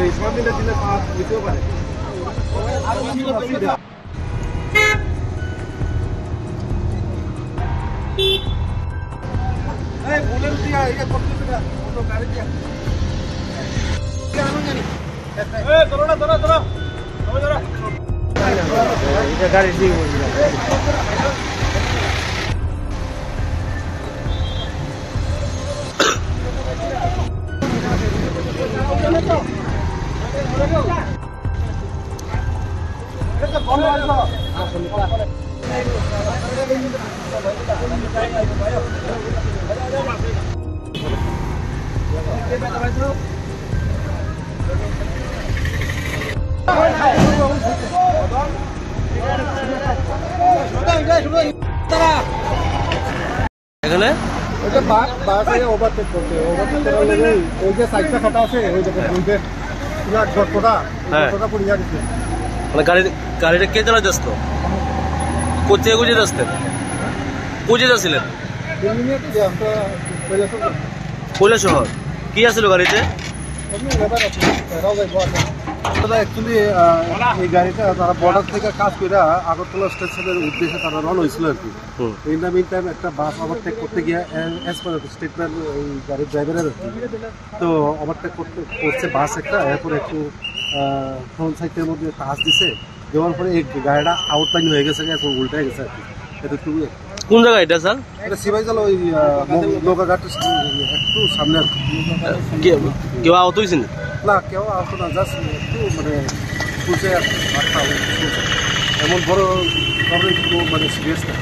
এই সব মিলে দিলে পাঁচ দিতেও পারে। বলেন দিয়া এটা করতে গাড়ি দিয়া গাড়ি দিয়ে এখানে ওইটা বাসে ওভারটেক করতে ওই যে সাইডটা ফাটা আছে ওই জায়গায় বলতে মানে গাড়িটা কে চালাতে আসত? কোথায় গুজে আসতেন? কোথায় যাচ্ছিলেন? কৈলাসহর। কি আসছিল গাড়িতে? অ্যাকচুয়ালি এই গাড়িটা তারা বর্ডার থেকে কাজ করে আগরতলা স্টেশনের উদ্দেশ্যে তারা রওনা হয়েছিল আর কি। এই মিন টাইম একটা বাস ওভারটেক করতে গিয়ে অ্যাজ পার স্টেটমেন্ট এই গাড়ির ড্রাইভারের আর কি। তো ওভারটেক করছে বাস একটা, এরপরে একটু ফ্রন্ট সাইডের মধ্যে টাচ দিছে, দেওয়ার পরে এই গাড়িটা আউটলাইন হয়ে গেছে, এখন উল্টে গেছে আর কি। এটা একটু কোন জায়গা এটা স্যার? এটা সিবাইজাল ওই নৌকাঘাট একটু সামনে আর কি। কেউ আহত হয়েছে না? কেউ আহত না, জাস্ট একটু মানে খুঁজে এমন বড় প্রবলেম মানে সিরিয়াস না।